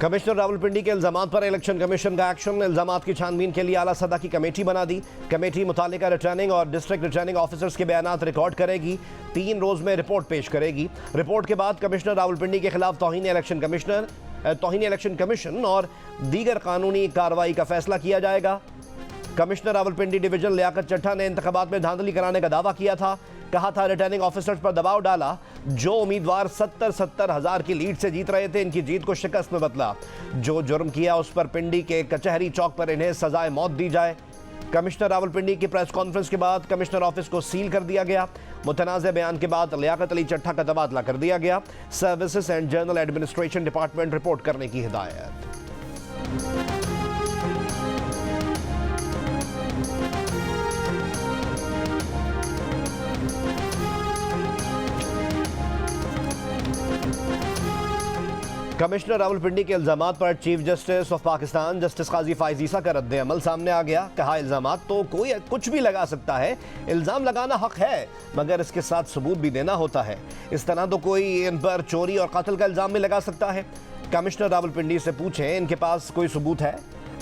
Commissioner Rawalpindi के इल्जामात पर इलेक्शन कमीशन का एक्शन। इल्जामात की छानबीन के लिए आला सतह की कमेटी बना दी। कमेटी मुतालिका रिटर्निंग और डिस्ट्रिक्ट रिटर्निंग ऑफिसर्स के बयानात रिकॉर्ड करेगी। 3 रोज में रिपोर्ट पेश करेगी। रिपोर्ट के बाद कमिश्नर रावलपिंडी के खिलाफ तौहीन इलेक्शन कमीशन और दीगर कानूनी कार्रवाई का फैसला किया जाएगा। कमिश्नर रावलपिंडी डिवीजन लियाकत चट्टा ने इंतखाबात में धांधली कराने का दावा किया था। कहा था रिटर्निंग ऑफिसर्स पर दबाव डाला। जो उम्मीदवार 70 हज़ार की लीड से जीत रहे थे, इनकी जीत को शिकस्त में बदला। जो जुर्म किया उस पर पिंडी के कचहरी चौक पर इन्हें सजाए मौत दी जाए। कमिश्नर रावलपिंडी की प्रेस कॉन्फ्रेंस के बाद कमिश्नर ऑफिस को सील कर दिया गया। मुतनाज़ बयान के बाद लियाकत अली चट्टा का तबादला कर दिया गया। Services and general administration department report करने की हिदायत। कमिश्नर रावलपिंडी के इल्जामात पर chief justice of Pakistan justice Qazi Faez Isa का रद्द अमल सामने आ गया। कहा इल्जामात तो कोई कुछ भी लगा सकता है, इल्जाम लगाना हक है, मगर इसके साथ सबूत भी देना होता है। इस तरह तो कोई इन पर चोरी और कत्ल का इल्जाम भी लगा सकता है। कमिश्नर रावलपिंडी से पूछें इनके पास कोई सबूत है।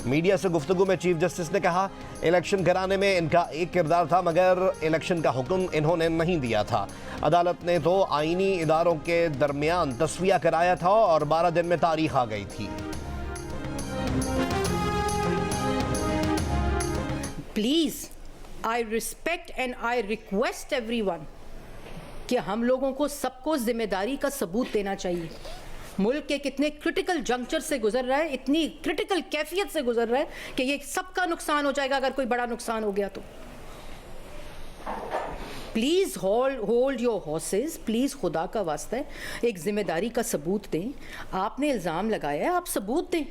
मीडिया से गुफ्तगू में चीफ जस्टिस ने कहा इलेक्शन कराने में इनका एक किरदार था, मगर इलेक्शन का हुक्म इन्होंने नहीं दिया था। अदालत ने तो आईनी इदारों के दरमियान तस्वीया कराया था और 12 दिन में तारीख आ गई थी। Please I respect and I request everyone कि हम लोगों को सबको जिम्मेदारी का सबूत देना चाहिए। मुल्क के कितने क्रिटिकल जंक्चर से गुजर रहा है, इतनी क्रिटिकल कैफियत से गुजर रहा है कि ये सबका नुकसान हो जाएगा अगर कोई बड़ा नुकसान हो गया तो। Please hold your horses, please खुदा का वास्ता है एक जिम्मेदारी का सबूत दें। आपने इल्ज़ाम लगाया है, आप सबूत दें।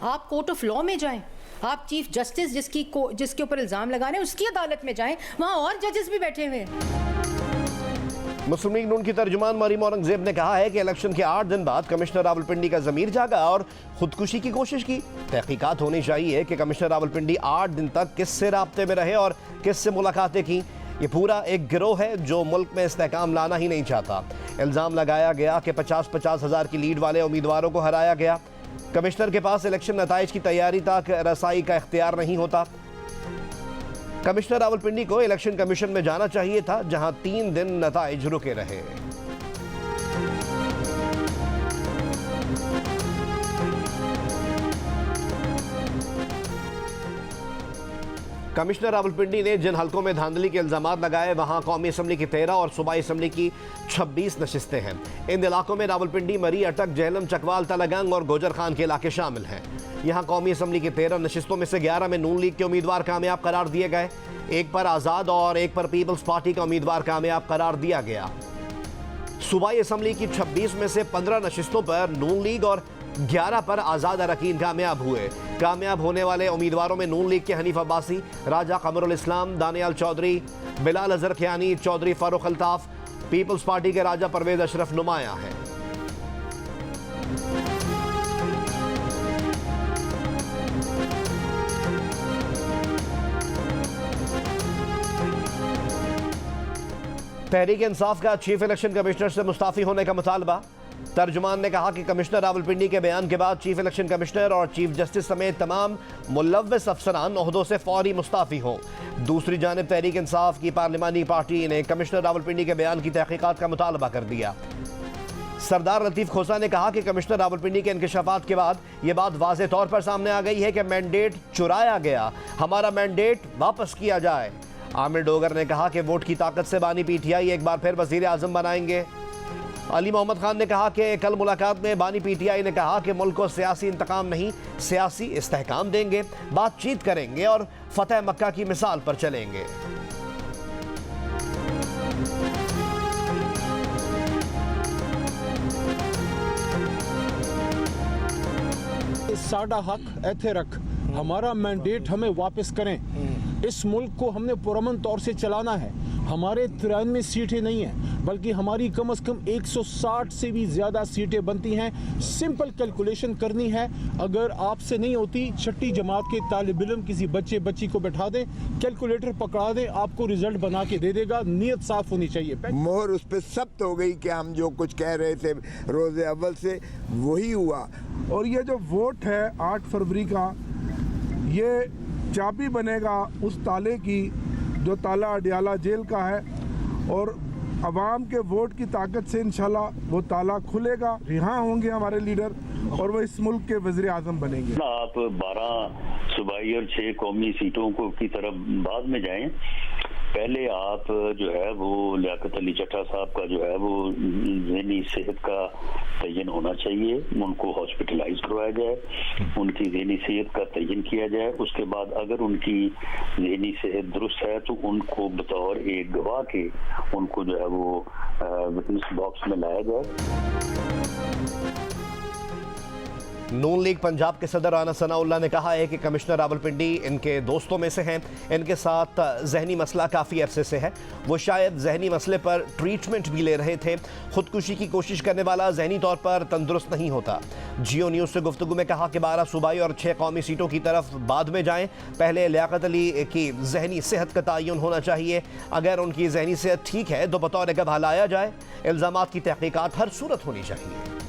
आप कोर्ट ऑफ लॉ में जाएं, आप चीफ जस्टिस जिसके ऊपर इल्ज़ाम लगा रहे हैं उसकी अदालत में जाएं, वहाँ और जजेस भी बैठे हुए हैं। मुस्लिम लीग नून की तर्जुमान मरीम औरंगजेब ने कहा है कि इलेक्शन के 8 दिन बाद कमिश्नर रावलपिंडी का ज़मीर जागा और खुदकुशी की कोशिश की। तहकीकात होनी चाहिए कि कमिश्नर रावलपिंडी 8 दिन तक किससे राब्ते में रहे और किससे मुलाकातें की। ये पूरा एक गिरोह है जो मुल्क में इस्तेहकाम लाना ही नहीं चाहता। इल्ज़ाम लगाया गया कि 50 हज़ार की लीड वाले उम्मीदवारों को हराया गया। कमिश्नर के पास इलेक्शन नताइज की तैयारी तक रसाई का इख्तियार नहीं होता। कमिश्नर रावलपिंडी को इलेक्शन कमीशन में जाना चाहिए था, जहां 3 दिन नताइज रुके रहे। कमिश्नर रावलपिंडी ने जिन हलकों में धांधली के इल्जामात लगाए वहां कौमी असम्बली की 13 और सूबाई असम्बली की 26 नशिस्तें हैं। इन इलाकों में रावलपिंडी, मरी, अटक, जेहलम, चकवाल, तलागंग और गोजर खान के इलाके शामिल हैं। यहाँ कौमी असम्बली की 13 नशिस्तों में से 11 में नून लीग के उम्मीदवार कामयाब करार दिए गए। एक पर आज़ाद और एक पर पीपल्स पार्टी का उम्मीदवार कामयाब करार दिया गया। सूबाई असम्बली की 26 में से 15 नशिस्तों पर नून लीग और 11 पर आज़ाद अरकान कामयाब हुए। कामयाब होने वाले उम्मीदवारों में नून लीग के हनीफ अब्बासी, राजा कमरुल इस्लाम, दानियाल चौधरी, बिलाल अजहर खियानी, चौधरी फारूक अल्ताफ, पीपल्स पार्टी के राजा परवेज अशरफ नुमायां हैं। तहरीक इंसाफ का चीफ इलेक्शन कमिश्नर से मुस्ताफी होने का मुतालबा। तर्जुमान ने कहा कि कमिश्नर रावलपिंडी के बयान के बाद चीफ इलेक्शन कमिश्नर और चीफ जस्टिस समेत तमाम मुलव्वस अफसरान ओहदों से फौरी मुस्ताफी हों। दूसरी जानिब तहरीक इंसाफ की पार्लिमानी पार्टी ने कमिश्नर रावलपिंडी के बयान की तहकीकात का मुतालबा कर दिया। सरदार लतीफ़ खोसा ने कहा कि कमिश्नर रावलपिंडी के इंकशाफात के बाद यह बात वाज़े तौर पर सामने आ गई है कि मैंडेट चुराया गया, हमारा मैंडेट वापस किया जाए। आमिर डोगर ने कहा कि वोट की ताकत से बानी पीटीआई एक बार फिर वज़ीर आज़म बनाएंगे। अली मोहम्मद खान ने कहा कि कल मुलाकात में बानी पीटीआई ने कहा कि मुल्क को सियासी इंतकाम नहीं, सियासी इस्तेहकाम देंगे, बातचीत करेंगे और फतेह मक्का की मिसाल पर चलेंगे। साडा हक ऐथे रख, हमारा मैंडेट हमें वापस करें। इस मुल्क को हमने पुरअमन तौर से चलाना है। हमारे 93 सीटें नहीं हैं, बल्कि हमारी कम से कम 160 से भी ज़्यादा सीटें बनती हैं। सिंपल कैलकुलेशन करनी है, अगर आपसे नहीं होती, छठी जमात के तालिब इल्म किसी बच्ची को बैठा दें, कैलकुलेटर पकड़ा दें, आपको रिजल्ट बना के दे देगा। नीयत साफ होनी चाहिए। मोहर उस पर सख्त हो गई कि हम जो कुछ कह रहे थे रोज़े अव्वल से वही हुआ। और ये जो वोट है 8 फरवरी का, ये चाबी बनेगा उस ताले की जो ताला अडियाला जेल का है, और अवाम के वोट की ताकत से इंशाल्लाह वो ताला खुलेगा, रिहा होंगे हमारे लीडर और वो इस मुल्क के वज़ीर आज़म बनेंगे। आप 12 सूबाई और 6 कौमी सीटों को की तरफ बाद में जाएं। पहले आप जो है वो लियाकत अली चट्टा साहब का जो है वो ज़हनी सेहत का तयन होना चाहिए, उनको हॉस्पिटलाइज करवाया जाए, उनकी ज़हनी सेहत का तयन किया जाए। उसके बाद अगर उनकी ज़हनी सेहत दुरुस्त है तो उनको बतौर एक गवाह के उनको जो है वो विटनेस बॉक्स में लाया जाए। नून लीग पंजाब के सदर राना सनाउल्लाह ने कहा है कि कमिश्नर रावलपिंडी इनके दोस्तों में से हैं, इनके साथ जहनी मसला काफ़ी अरसे से है, वो शायद जहनी मसले पर ट्रीटमेंट भी ले रहे थे। खुदकुशी की कोशिश करने वाला जहनी तौर पर तंदुरुस्त नहीं होता। जियो न्यूज़ से गुफ्तगू में कहा कि 12 सूबाई और 6 कौमी सीटों की तरफ बाद में जाएं, पहले लियाकत अली की जहनी सेहत का तयन होना चाहिए। अगर उनकी जहनी सेहत ठीक है तो बतौर गवाह लाया जाए। इल्ज़ामात की तहकीकात हर सूरत होनी चाहिए।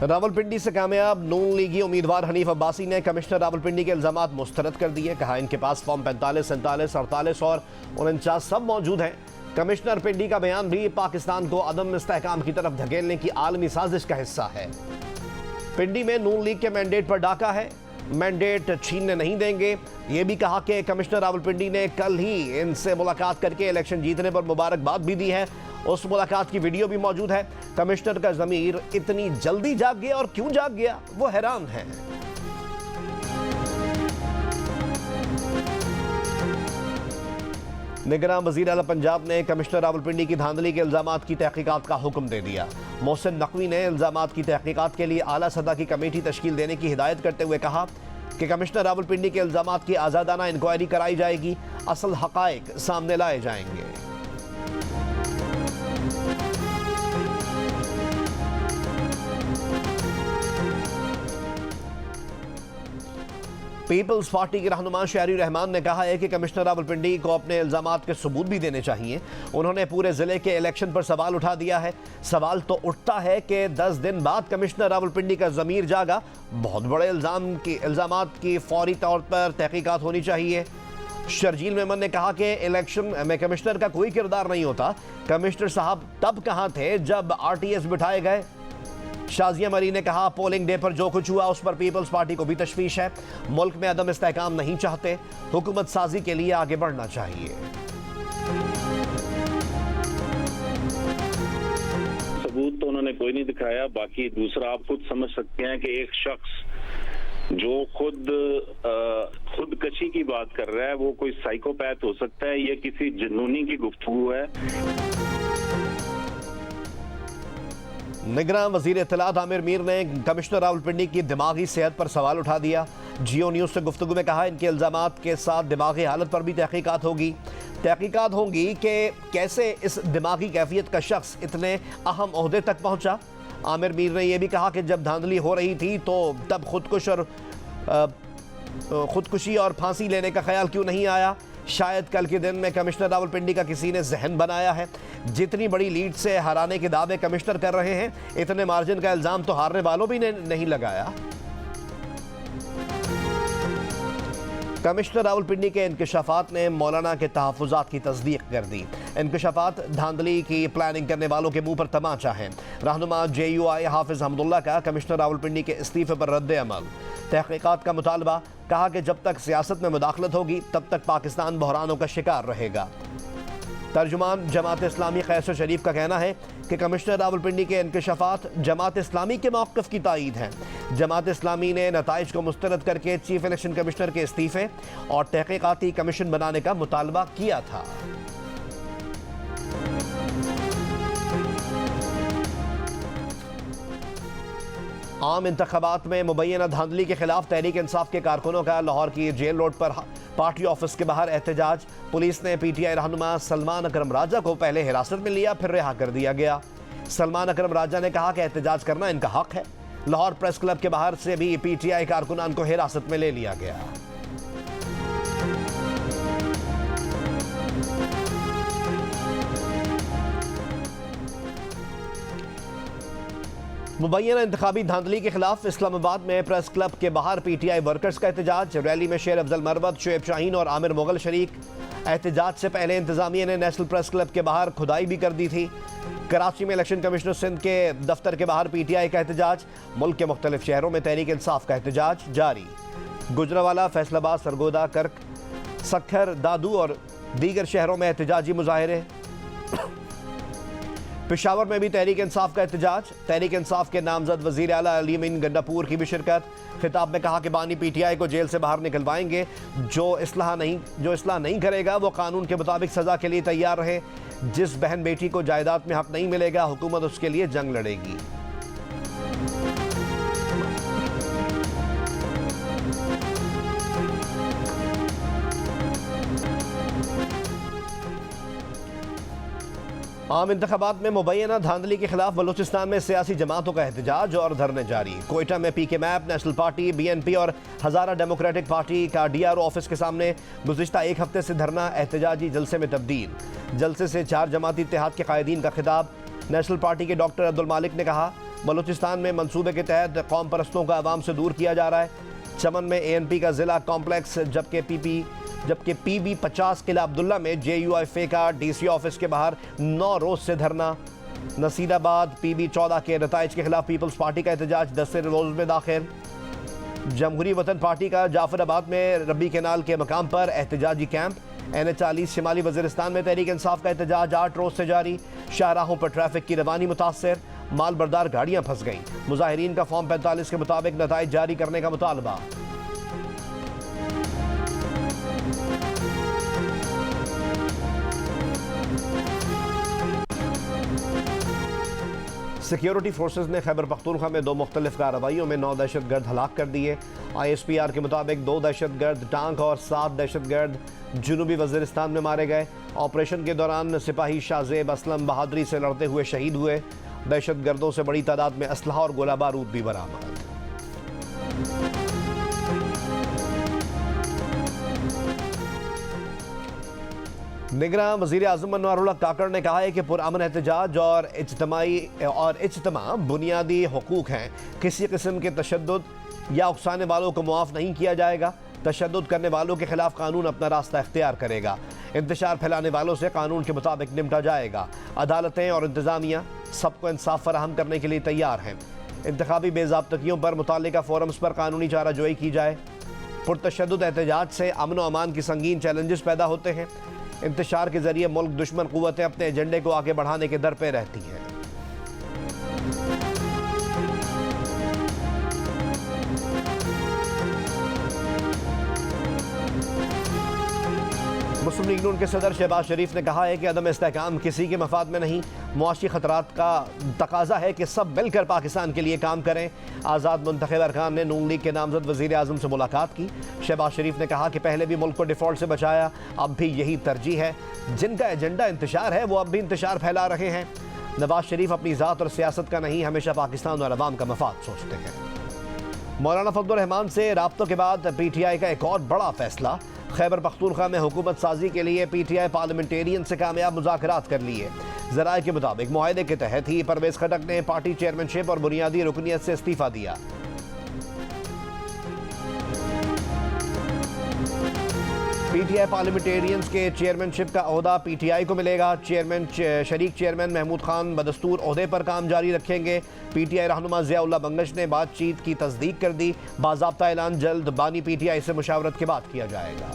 रावलपिंडी से कामयाब नून लीगी उम्मीदवार हनीफ अब्बासी ने कमिश्नर रावलपिंडी के इल्जामात मुस्तरद कर दिए। कहा इनके पास फॉर्म 45, 47, 48 और 49 सब मौजूद हैं। कमिश्नर पिंडी का बयान भी पाकिस्तान को अदम इस्तेहकाम की तरफ धकेलने की आलमी साजिश का हिस्सा है। पिंडी में नून लीग के मैंडेट पर डाका है, मैंडेट छीनने नहीं देंगे। ये भी कहा कि कमिश्नर रावलपिंडी ने कल ही इनसे मुलाकात करके इलेक्शन जीतने पर मुबारकबाद भी दी है। उस मुलाकात की वीडियो भी मौजूद है। कमिश्नर का ज़मीर इतनी जल्दी जाग गया और क्यों जाग गया, वो हैरान है। निगरान वज़ीर आला पंजाब ने कमिश्नर रावलपिंडी की धांधली के इल्ज़ामात की तहकीकात का हुक्म दे दिया। मोहसिन नकवी ने इल्ज़ामात की तहकीकात के लिए आला सतह की कमेटी तश्कील देने की हिदायत करते हुए कहा कि कमिश्नर रावलपिंडी के इल्ज़ामात की आज़ादाना इंक्वायरी कराई जाएगी, असल हक़ाइक़ सामने लाए जाएंगे। पीपल्स पार्टी के रहनुमा शहरी रहमान ने कहा है कि कमिश्नर रावलपिंडी को अपने इल्ज़ामात के सबूत भी देने चाहिए। उन्होंने पूरे ज़िले के इलेक्शन पर सवाल उठा दिया है। सवाल तो उठता है कि 10 दिन बाद कमिश्नर रावलपिंडी का ज़मीर जागा। बहुत बड़े इल्ज़ामात की फौरी तौर पर तहकीकात होनी चाहिए। शर्जील मेमन ने कहा कि इलेक्शन में कमिश्नर का कोई किरदार नहीं होता। कमिश्नर साहब तब कहाँ थे जब RTS बिठाए गए। शाजिया मरी ने कहा पोलिंग डे पर जो कुछ हुआ उस पर पीपल्स पार्टी को भी तशवीश है। मुल्क में अदम इस्तेहकाम नहीं चाहते, हुकूमत साजी के लिए आगे बढ़ना चाहिए। सबूत तो उन्होंने कोई नहीं दिखाया। बाकी दूसरा आप खुद समझ सकते हैं कि एक शख्स जो खुदकशी की बात कर रहा है वो कोई साइकोपैथ हो सकता है, ये किसी जुनूनी की गुफ्तगू है। निगरान वज़ीर इत्तलात आमिर मीर ने कमिश्नर रावलपिंडी की दिमागी सेहत पर सवाल उठा दिया। जियो न्यूज़ से गुफ्तगू में कहा इनके इल्ज़ामात के साथ दिमागी हालत पर भी तहकीकात होगी कि कैसे इस दिमागी कैफियत का शख्स इतने अहम ओहदे तक पहुंचा। आमिर मीर ने यह भी कहा कि जब धांधली हो रही थी तो तब खुदकुशी और फांसी लेने का ख्याल क्यों नहीं आया। शायद कल के दिन में कमिश्नर रावलपिंडी का किसी ने जहन बनाया है। जितनी बड़ी लीड से हराने के दावे कमिश्नर कर रहे हैं, इतने मार्जिन का इल्जाम तो हारने वालों भी ने नहीं लगाया। कमिश्नर रावलपिंडी के इंकशाफात ने मौलाना के तहफ़्फ़ुज़ात की तस्दीक कर दी। इंकशाफात धांधली की प्लानिंग करने वालों के मुंह पर तमाचा है। रहनुमा JUI हाफिज़ हमदुल्ला का कमिश्नर रावलपिंडी के इस्तीफ़े पर रद्द अमल, तहक़ीक़ात का मुतालबा। कहा कि जब तक सियासत में मुदाखलत होगी तब तक पाकिस्तान बहरानों का शिकार रहेगा। तर्जुमान जमात इस्लामी कैसर शरीफ का कहना है कि कमिश्नर रावलपिंडी के इंकशाफात जमात इस्लामी के मौक़िफ़ की तायीद है। जमात इस्लामी ने नताइज को मुस्तरद करके चीफ इलेक्शन कमिश्नर के इस्तीफ़े और तहक़ीक़ाती कमीशन बनाने का मुतालबा किया था। आम इंतख़ाबात में मुबैना धांधली के खिलाफ तहरीक इंसाफ के कारकुनों का लाहौर की जेल रोड पर पार्टी ऑफिस के बाहर एहतजाज। पुलिस ने पीटीआई रहनुमा सलमान अकरम राजा को पहले हिरासत में लिया, फिर रिहा कर दिया गया। सलमान अकरम राजा ने कहा कि एहतजाज करना इनका हक है। लाहौर प्रेस क्लब के बाहर से भी पीटीआई कारकुनान को हिरासत में ले लिया गया। मुबैना इंतखाबी धांधली के खिलाफ इस्लामाबाद में प्रेस क्लब के बाहर पीटीआई वर्कर्स का एहतजाज। रैली में शेर अफजल मरवत, शुएब शाहीन और आमिर मुगल शरीक। एहतजाज से पहले इंतजामिया ने नेशनल प्रेस क्लब के बाहर खुदाई भी कर दी थी। कराची में इलेक्शन कमिश्नर सिंध के दफ्तर के बाहर पीटीआई का एहतजाज। मुल्क के मुख्तलिफ शहरों में तहरीक इंसाफ का एहतजाज जारी। गुजरावाला, फैसलाबाद, सरगोदा, कर्क, सक्खर, दादू और दीगर शहरों में एहतजाजी मुजाहिरे। पेशावर में भी तहरीक इंसाफ का एहतजाज। तहरीक इंसाफ के नामजद वजीर आला अली अमीन गंडापुर की भी शिरकत। खिताब में कहा कि बानी पीटीआई को जेल से बाहर निकलवाएंगे। जो इस्लाह नहीं करेगा वो कानून के मुताबिक सजा के लिए तैयार रहे। जिस बहन बेटी को जायदाद में हक नहीं मिलेगा, हुकूमत उसके लिए जंग लड़ेगी। आम इंतखाबात में मुबैना धांधली के खिलाफ बलूचिस्तान में सियासी जमातों का एहतजाज और धरने जारी। कोयटा में पीके मैप, नेशनल पार्टी, बीएनपी और हज़ारा डेमोक्रेटिक पार्टी का डीआरओ ऑफिस के सामने गुज़िश्ता एक हफ्ते से धरना एहतजाजी जलसे में तब्दील। जलसे से 4 जमाती इत्तेहाद के कायदीन का खिताब। नेशनल पार्टी के डॉक्टर अब्दुल मालिक ने कहा, बलूचिस्तान में मनसूबे के तहत कौम परस्तों को आवाम से दूर किया जा रहा है। चमन में ANP का जिला कॉम्प्लेक्स, जबकि PB 50 किला अब्दुल्ला में JUIFA का DC ऑफिस के बाहर 9 रोज से धरना। नसीराबाद PB 14 के नताइज के खिलाफ पीपल्स पार्टी का एहतजाज 10 रोज में दाखिल। जमहूरी वतन पार्टी का जाफराबाद में रब्बी कैनाल के मकाम पर एहतजाजी कैंप। NH40 शिमाली वजीरिस्तान में तहरीक इंसाफ का एहतजाज 8 रोज से जारी। शाहराहों पर ट्रैफिक की रवानी मुतासर, माल बरदार गाड़ियां फंस गईं। मुजाहिरीन का फॉर्म 45 के मुताबिक नताइज जारी करने का मुतालबा। सिक्योरिटी फोर्सेज ने खैबर पख्तूनख्वा में 2 मुख्तलिफ कार्रवाइयों में 9 दहशतगर्द हलाक कर दिए। ISPR के मुताबिक 2 दहशतगर्द टांक और 7 दहशतगर्द जुनूबी वजीरिस्तान में मारे गए। ऑपरेशन के दौरान सिपाही शाहजेब असलम बहादुरी से लड़ते हुए शहीद हुए। दहशतगर्दों से बड़ी तादाद में असलहा और गोला बारूद भी बरामद। निगरान वज़ीर आज़म अनवारुल्लाह काकड़ ने कहा है कि पुरअमन एहतजाज और इज्तिमा बुनियादी हुकूक हैं। किसी किस्म के तशद्दुद या उकसाने वालों को मुआफ़ नहीं किया जाएगा। तशद्दुद करने वालों के खिलाफ कानून अपना रास्ता इख्तियार करेगा। इंतशार फैलाने वालों से कानून के मुताबिक निपटा जाएगा। अदालतें और इंतज़ामिया सबको इंसाफ फराहम करने के लिए तैयार हैं। इंतखाबी बेज़ाब्तगियों पर मुताल्लिका फोरम्स पर कानूनी चाराजोई की जाए। पुरतशद्दुद एहतजाज से अमन व अमान की संगीन चैलेंजेस पैदा होते हैं। इंतशार के जरिए मुल्क दुश्मन कुव्वतें अपने एजेंडे को आगे बढ़ाने के दर पे रहती हैं। मुस्लिम लीग नून के सदर शहबाज शरीफ ने कहा है कि अदम इस्तेहकाम किसी के मफाद में नहीं, मुआशी खतरात का तकाजा है कि सब मिलकर पाकिस्तान के लिए काम करें। आज़ाद मुंतखब अरकान ने नून लीग के नामजद वज़ीर आज़म से मुलाकात की। शहबाज शरीफ ने कहा कि पहले भी मुल्क को डिफ़ॉल्ट से बचाया, अब भी यही तरजीह है। जिनका एजेंडा इंतशार है वो अब भी इंतशार फैला रहे हैं। नवाज शरीफ अपनी ज़ात और सियासत का नहीं, हमेशा पाकिस्तान और अवाम का मफाद सोचते हैं। मौलाना फजलुर रहमान से राब्तों के बाद PTI का एक और बड़ा फैसला। खैबर पख्तूनख्वा में हुकूमत साजी के लिए PTI पार्लियामेंटेरियन से कामयाब मुज़ाकरात कर लिए। ज़राए के मुताबिक मुआहदे के तहत ही परवेज़ खटक ने पार्टी चेयरमैनशिप और बुनियादी रुकनियत से इस्तीफ़ा दिया। PTI पार्लियामेंटेरियंस के चेयरमैनशिप का ओहदा PTI को मिलेगा। शरीक चेयरमैन महमूद खान बदस्तूर ओहदे पर काम जारी रखेंगे। PTI रहनुमा ज़ियाउल्लाह बंगश ने बातचीत की तस्दीक कर दी। बाज़ाब्ता ऐलान जल्द बानी PTI से मुशावरत के बाद किया जाएगा।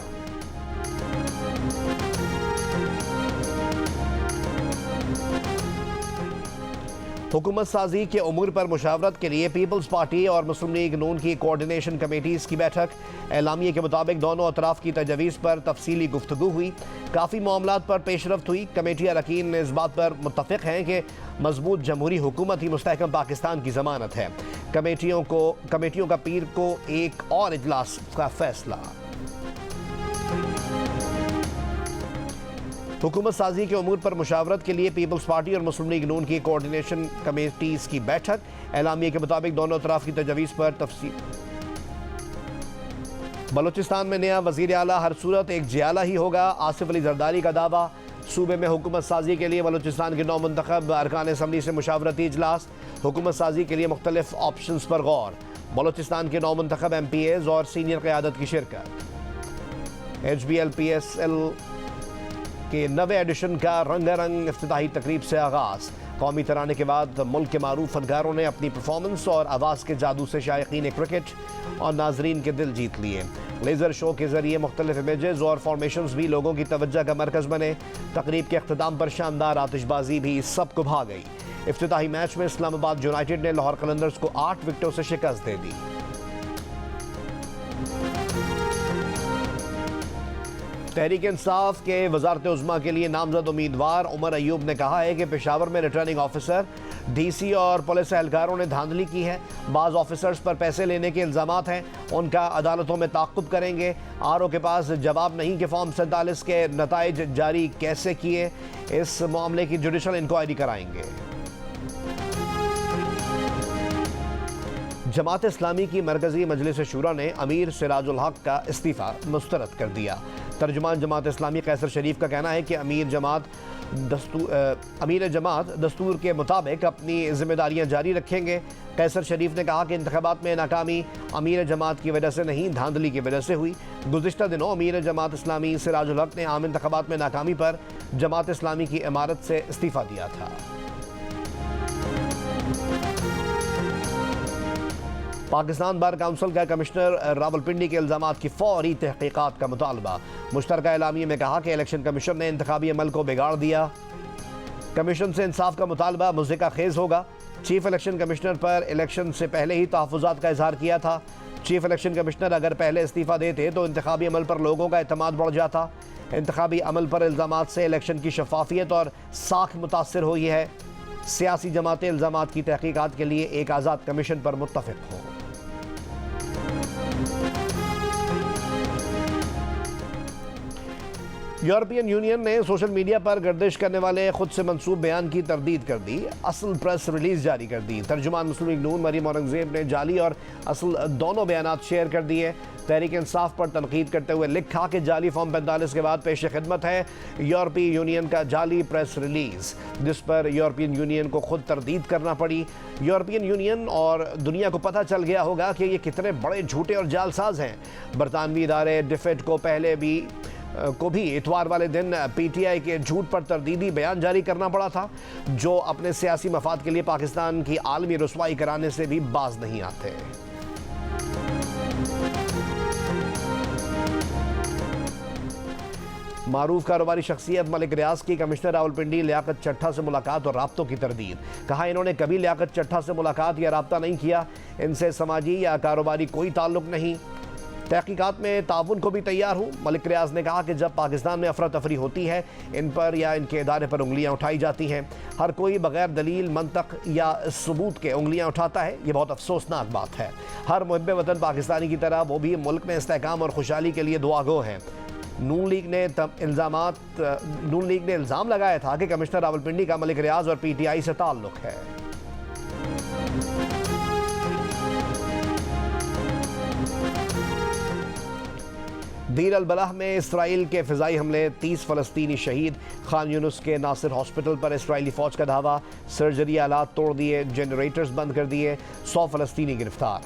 हुकूमत साजी के उमूर पर मुशावरत के लिए पीपल्स पार्टी और मुस्लिम लीग नून की कोऑर्डिनेशन कमेटीज़ की बैठक। एलामिये के मुताबिक दोनों अतराफ की तजवीज़ पर तफसीली गुफ्तगू हुई। काफ़ी मामलात पर पेशरफ्त हुई। कमेटी अरकान इस बात पर मुत्तफ़िक़ हैं कि मजबूत जमहूरी हुकूमत ही मुस्तहकम पाकिस्तान की ज़मानत है। कमेटियों का पीर को एक और इजलास का फैसला। हुकूमत साजी के उमूर पर मुशावरत के लिए पीपल्स पार्टी और मुस्लिम लीग नून की कोऑर्डिनेशन कमेटीज़ की बैठक। एलामिया के मुताबिक दोनों तरफ की तजवीज़ पर तफसील। बलूचिस्तान में नया वज़ीर आला हर सूरत एक जियाला ही होगा। आसिफ अली जरदारी का दावा। सूबे में हुकूमत साजी के लिए बलूचिस्तान के नौ मुंतखब अरकान असम्बली से मुशावरती इजलास। हुकूमत साजी के लिए मुख्तलिफ ऑप्शंस पर गौर। बलूचिस्तान के 9 मुंतखब MPAs और सीनियर क़यादत की शिरकत। HBLPSL के 9वें एडिशन का रंगारंग इफ्तिताही तकरीब से आगाज़। कौमी तराने के बाद मुल्क के मारूफ फनकारों ने अपनी परफॉर्मेंस और आवाज़ के जादू से शायकीन क्रिकेट और नाजरीन के दिल जीत लिए। लेज़र शो के जरिए मुख्तलिफ इमेजेस और फॉर्मेशंस भी लोगों की तवज्जो का मरकज़ बने। तकरीब के अख्ताम पर शानदार आतिशबाजी भी सबको भा गई। इफ्तिताही मैच में इस्लामाबाद यूनाइटेड ने लाहौर कलंदर्स को 8 विकेटों से शिकस्त दे दी। तहरीक इंसाफ के वजारत उज़्मा के लिए नामजद उम्मीदवार उमर अयूब ने कहा है कि पेशावर में रिटर्निंग ऑफिसर, DC और पुलिस एहलकारों ने धांधली की है। बाज़ ऑफिसर्स पर पैसे लेने के इल्ज़ामात हैं, उनका अदालतों में ताक़ुब करेंगे। RO के पास जवाब नहीं कि फॉर्म 47 के नताइज जारी कैसे किए। इस मामले की जुडिशल इंक्वायरी कराएंगे। जमात इस्लामी की मरकज़ी मजलिस शुरा ने अमीर सिराजुल हक का इस्तीफ़ा मुस्तरद कर दिया। तर्जुमान जमात इस्लामी कैसर शरीफ का कहना है कि अमीर जमात दस्तूर के मुताबिक अपनी जिम्मेदारियां जारी रखेंगे। कैसर शरीफ ने कहा कि इंतखाबात में नाकामी अमीर जमात की वजह से नहीं, धांधली की वजह से हुई। गुज़िश्ता दिनों अमीर जमात इस्लामी सिराजुल हक ने आम इंतखाबात में नाकामी पर जमात इस्लामी की इमारत से इस्तीफ़ा दिया था। पाकिस्तान बार काउंसिल का कमिश्नर रावलपिंडी के इल्ज़ामात की फौरी तहकीकात का मुतालबा। मुश्तरका एलामिया में कहा कि इलेक्शन कमीशन ने इंतखाबी अमल को बिगाड़ दिया। कमीशन से इंसाफ का मुतालबा मुज़िका खेज होगा। चीफ इलेक्शन कमिश्नर पर इलेक्शन से पहले ही तहफ़्फ़ुज़ात का इजहार किया था। चीफ इलेक्शन कमिश्नर अगर पहले इस्तीफ़ा देते तो इंतखाबी अमल पर लोगों का एतमाद बढ़ जाता। इंतखाबी अमल पर इल्ज़ामात से इलेक्शन की शफाफियत और साख मुतासर हुई है। सियासी जमातें इल्ज़ामात की तहकीकात के लिए एक आज़ाद कमीशन पर मुत्तफ़िक़ हों। यूरोपियन यूनियन ने सोशल मीडिया पर गर्दिश करने वाले खुद से मंसूब बयान की तरदीद कर दी। असल प्रेस रिलीज जारी कर दी। तर्जुमान मुस्लिम लीग नून मरीम औरंगजेब ने जाली और असल दोनों बयानात शेयर कर दिए। तहरीक इंसाफ पर तनकीद करते हुए लिखा कि जाली फॉर्म 45 के बाद पेश खिदमत है यूरोपीय यूनियन का जाली प्रेस रिलीज, जिस पर यूरोपियन यूनियन को खुद तरदीद करना पड़ी। यूरोपियन यूनियन और दुनिया को पता चल गया होगा कि ये कितने बड़े झूठे और जालसाज हैं। बरतानवी इदारे डिफेट को भी इतवार वाले दिन PTI के झूठ पर तरदीदी बयान जारी करना पड़ा था, जो अपने सियासी मफाद के लिए पाकिस्तान की आलमी रुसवाई कराने से भी बाज नहीं आते। मारूफ कारोबारी शख्सियत मलिक रियाज की कमिश्नर रावलपिंडी लियाकत चट्टा से मुलाकात और राब्तों की तरदीद। कहा इन्होंने कभी लियाकत चट्टा से मुलाकात या राब्ता नहीं किया, इनसे समाजी या कारोबारी कोई ताल्लुक नहीं। तहकीकात में ताउन को भी तैयार हूँ। मलिक रियाज ने कहा कि जब पाकिस्तान में अफरा तफरी होती है, इन पर या इनके इदारे पर उंगलियाँ उठाई जाती हैं। हर कोई बगैर दलील, मंतक या सबूत के उंगलियाँ उठाता है। ये बहुत अफसोसनाक बात है। हर मुहब्बे वतन पाकिस्तानी की तरह वो भी मुल्क में इस्तेहकाम और खुशहाली के लिए दुआगो हैं। नून लीग ने इल्ज़ाम लगाया था कि कमिश्नर रावलपिंडी का मलिक रियाज और PTI से ताल्लुक है। दीर अल-बलाह में इसराइल के फ़िज़ाई हमले, 30 फ़लस्तीनी शहीद। खान यूनुस के नासिर हॉस्पिटल पर इसराइली फ़ौज का धावा, सर्जरी आलात तोड़ दिए, जनरेटर्स बंद कर दिए, 100 फ़लस्तीनी गिरफ्तार।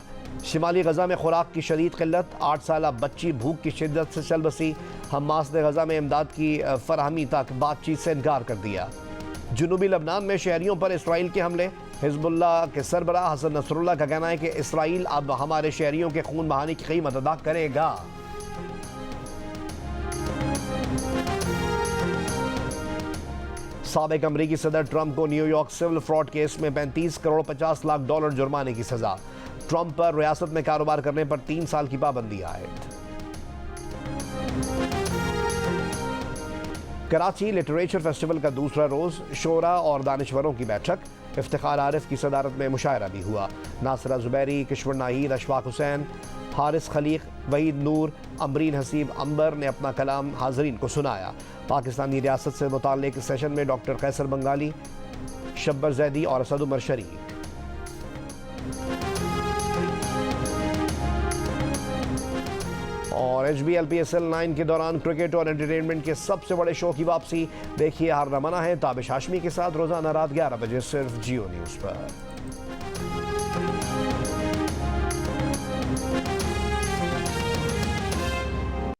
शिमाली गज़ा में खुराक की शदीद किल्लत, 8 साला बच्ची भूख की शिद्दत से चल बसी। हमास ने गज़ा में इमदाद की फराहमी तक बातचीत से इनकार कर दिया। जुनूबी लबनान में शहरियों पर इसराइल के हमले, हिजबुल्लाह के सरबराह हसन नसरुल्लाह का कहना है कि इसराइल अब हमारे शहरियों के खून बहाने की कीमत अदा करेगा। साबिक अमरीकी सदर ट्रंप को न्यूयॉर्क सिविल फ्रॉड केस में 35 करोड़ 50 लाख डॉलर जुर्माने की सजा। ट्रंप पर रियासत में कारोबार करने पर 3 साल की पाबंदी आयद। कराची लिटरेचर फेस्टिवल का दूसरा रोज, शोरा और दानिश्वरों की बैठक। इफ्तिखार आरिफ की सदारत में मुशायरा भी हुआ। नासिरा जुबैरी, किश्वर नाहीद, अशफाक हुसैन, हारिस खलीक, वहीद नूर, अमरीन हसीब अंबर ने अपना कलाम हाजरीन को सुनाया। पाकिस्तानी रियासत से मुताल्लिक सेशन में डॉक्टर कैसर बंगाली, शब्बर जैदी और असद उमर शरीक। और HBL PSL 9 के दौरान क्रिकेट और एंटरटेनमेंट के सबसे बड़े शो की वापसी। देखिए हार रमना है ताबिश हाशमी के साथ रोजाना रात 11 बजे सिर्फ जियो न्यूज़ पर।